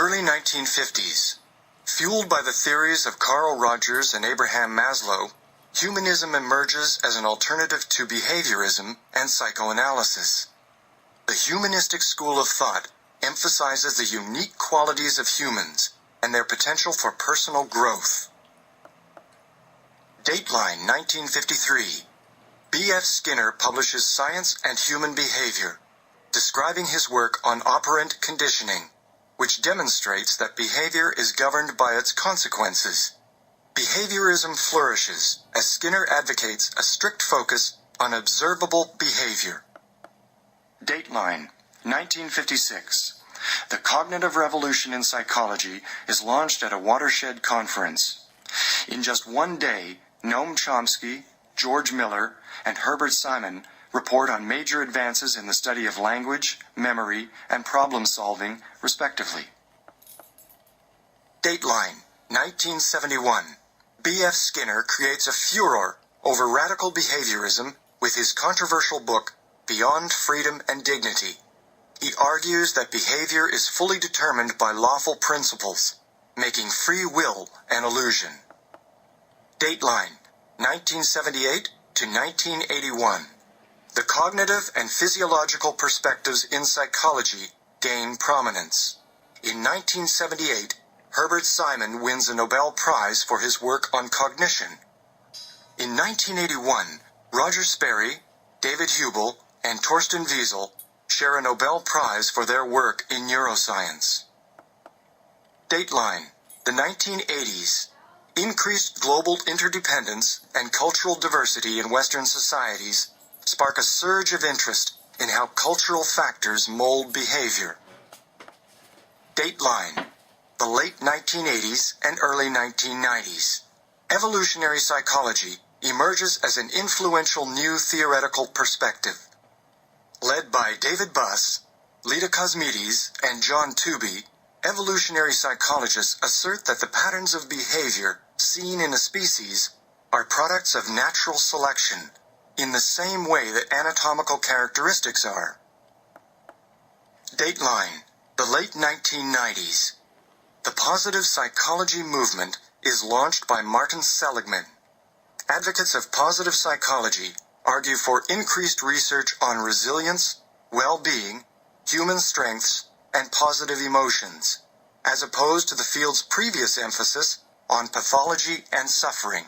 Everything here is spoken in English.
early 1950s. Fueled by the theories of Carl Rogers and Abraham Maslow, humanism emerges as an alternative to behaviorism and psychoanalysis. The humanistic school of thought emphasizes the unique qualities of humans and their potential for personal growth. Dateline 1953. B.F. Skinner publishes Science and Human Behavior, describing his work on operant conditioning, which demonstrates that behavior is governed by its consequences. Behaviorism flourishes as Skinner advocates a strict focus on observable behavior. Dateline 1956. The cognitive revolution in psychology is launched at a watershed conference. In just one day, Noam Chomsky, George Miller, and Herbert Simon report on major advances in the study of language, memory, and problem-solving, respectively. Dateline 1971. B.F. Skinner creates a furor over radical behaviorism with his controversial book, Beyond Freedom and Dignity. He argues that behavior is fully determined by lawful principles, making free will an illusion. Dateline 1978 to 1981. The cognitive and physiological perspectives in psychology gain prominence. In 1978, Herbert Simon wins a Nobel Prize for his work on cognition. In 1981, Roger Sperry, David Hubel, and Torsten Wiesel share a Nobel Prize for their work in neuroscience. Dateline, the 1980s. Increased global interdependence and cultural diversity in Western societies spark a surge of interest in how cultural factors mold behavior. Dateline, the late 1980s and early 1990s. Evolutionary psychology emerges as an influential new theoretical perspective. Led by David Buss, Lita Cosmides, and John Tooby, evolutionary psychologists assert that the patterns of behavior seen in a species are products of natural selection, in the same way that anatomical characteristics are. Dateline, the late 1990s. The positive psychology movement is launched by Martin Seligman. Advocates of positive psychology argue for increased research on resilience, well-being, human strengths, and positive emotions, as opposed to the field's previous emphasis on pathology and suffering.